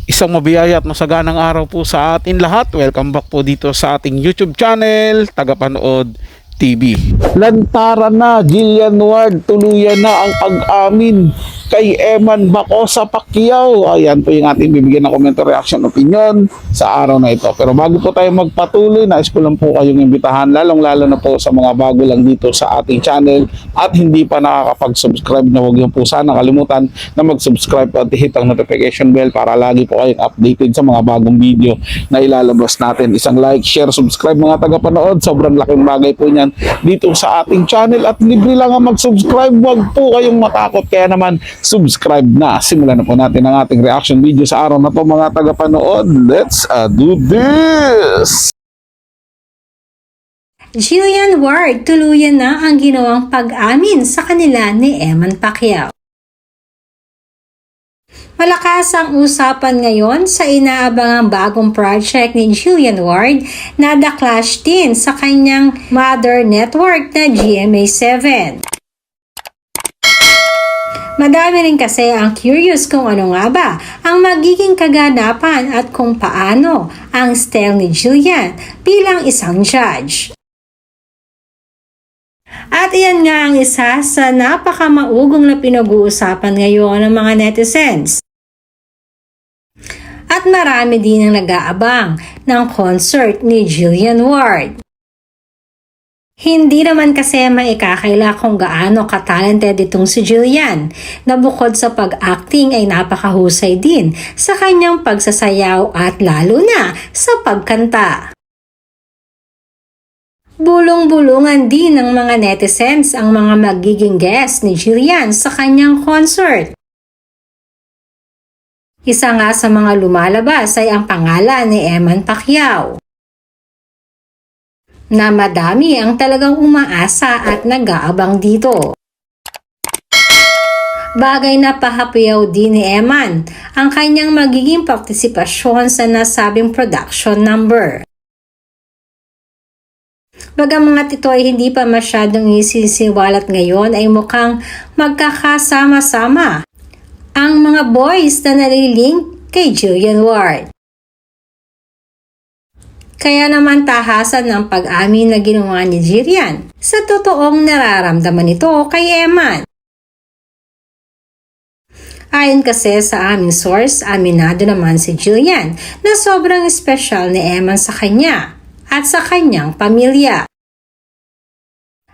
Isang mabiyaya at masaganang araw po sa atin lahat. Welcome back po dito sa ating YouTube channel, Tagapanood TV. Lantaran na, Jillian Ward, tuluyan na ang pag-amin kay Eman Bacosa Pacquiao. Ayan po yung ating bibigyan ng comment, reaction, opinion sa araw na ito. Pero bago po tayo magpatuloy, nais ko lang po kayong imbitahan, lalong-lalo na po sa mga bago lang dito sa ating channel at hindi pa nakakapag-subscribe, na huwag yung po sana kalimutan na mag-subscribe at hit ang notification bell para lagi po kayong updated sa mga bagong video na ilalabas natin. Isang like, share, subscribe mga tagapanood. Sobrang laking bagay po niyan dito sa ating channel at libre lang ang mag-subscribe. Huwag po kayong matakot, kaya naman subscribe na. Simulan na po natin ang ating reaction video sa araw na to mga tagapanood. Let's do this! Jillian Ward, tuluyan na ang ginawang pag-amin sa kanila ni Eman Pacquiao. Malakas ang usapan ngayon sa inaabangang bagong project ni Jillian Ward na The Clash din sa kanyang mother network na GMA7. Madami rin kasi ang curious kung ano nga ba ang magiging kaganapan at kung paano ang style ni Jillian bilang isang judge. At iyan nga ang isa sa napakamaugong na pinag-uusapan ngayon ng mga netizens. At marami din ang nag-aabang ng concert ni Jillian Ward. Hindi naman kasi maikakaila kung gaano ka-talented itong si Jillian, na bukod sa pag-acting ay napakahusay din sa kanyang pagsasayaw at lalo na sa pagkanta. Bulong-bulungan din ng mga netizens ang mga magiging guest ni Jillian sa kanyang concert. Isa nga sa mga lumalabas ay ang pangalan ni Eman Pacquiao, na madami ang talagang umaasa at nag-aabang dito. Bagay na pahapiyaw din ni Eman ang kanyang magiging partisipasyon sa nasabing production number. Bagamat ito ay hindi pa masyadong isisiwalat ngayon, ay mukhang magkakasama-sama ang mga boys na nalilink kay Jillian Ward. Kaya naman tahasan ng pag-amin na ginawa ni Jillian sa totoong nararamdaman nito kay Eman. Ayon kasi sa aming source, aminado naman si Jillian na sobrang espesyal ni Eman sa kanya at sa kanyang pamilya.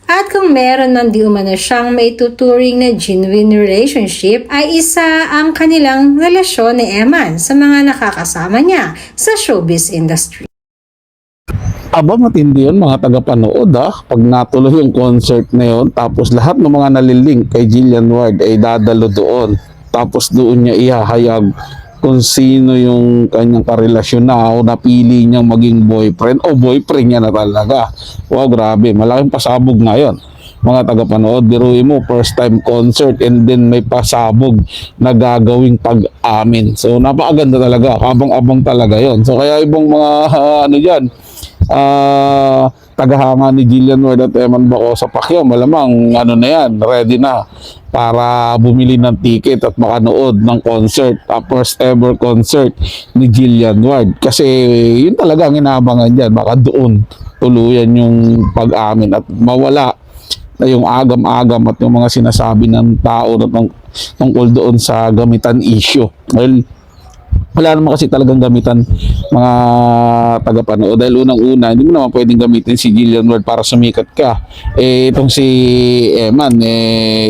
At kung meron man di umano siyang maituturing na genuine relationship, ay isa ang kanilang relasyon ni Eman sa mga nakakasama niya sa showbiz industry. Aba, matindi yun mga tagapanood pag natuloy yung concert na yun, tapos lahat ng mga nalilink kay Jillian Ward ay dadalo doon, tapos doon niya ihahayag kung sino yung kanyang karelasyon na o napili niyang maging boyfriend o boyfriend niya na talaga. Wow, grabe, malaking pasabog na yun mga tagapanood. Biruin mo, first time concert and then may pasabog na gagawing pag-amin. So napakaganda talaga, kabang-abang talaga yon. So kaya ibang mga ano dyan, tagahanga ni Jillian Ward at Eman Bacosa Pacquiao, malamang ano na yan, ready na para bumili ng ticket at makanood ng concert, first ever concert ni Jillian Ward. Kasi yun talaga ang inaabangan dyan, baka doon tuluyan yung pag-amin at mawala na yung agam-agam at yung mga sinasabi ng tao na tungkol doon sa gamitan issue. Well, wala naman kasi talagang gamitan mga tagapanood, dahil unang-una hindi mo naman pwedeng gamitin si Jillian Ward para sumikat ka. Itong si Eman,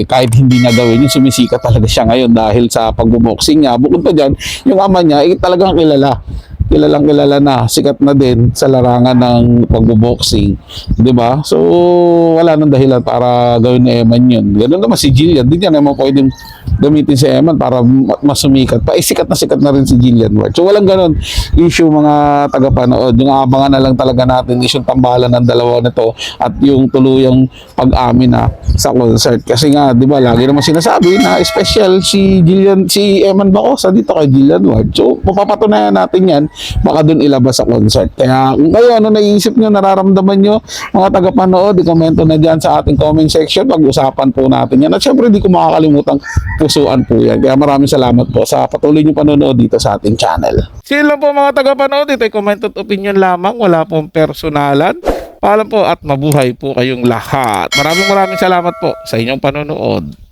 kahit hindi niya gawin yun, sumisikat talaga siya ngayon dahil sa pagboboxing niya. Bukod pa dyan, yung ama niya talagang kilalang kilala na, sikat na din sa larangan ng pagboboxing, di ba? So wala nang dahilan para gawin ni Eman yun. Ganun naman si Jillian, hindi niya naman pwedeng gamitin si Eman para masumikat pa. Sikat na rin si Jillian Ward. So walang ganun issue mga tagapanood. Yung abangan na lang talaga natin is yung tambalan ng dalawa nito at yung tuluyang pag-amin na sa concert. Kasi nga, di ba, lagi naman sinasabi na special si Eman Bacosa dito kay Jillian Ward. So papapatunayan natin yan, baka dun ilabas sa concert. Kaya kung kayo ano naiisip nyo, nararamdaman nyo mga tagapanood, i-komento na dyan sa ating comment section. Pag-usapan po natin yan. At syempre di ko makakalimutan pusuan po yan. Kaya maraming salamat po sa patuloy niyo panonood dito sa ating channel. Sino lang po mga tagapanood, ito ay comment at opinion lamang, wala pong personalan. Paalam po at mabuhay po kayong lahat. Maraming salamat po sa inyong panonood.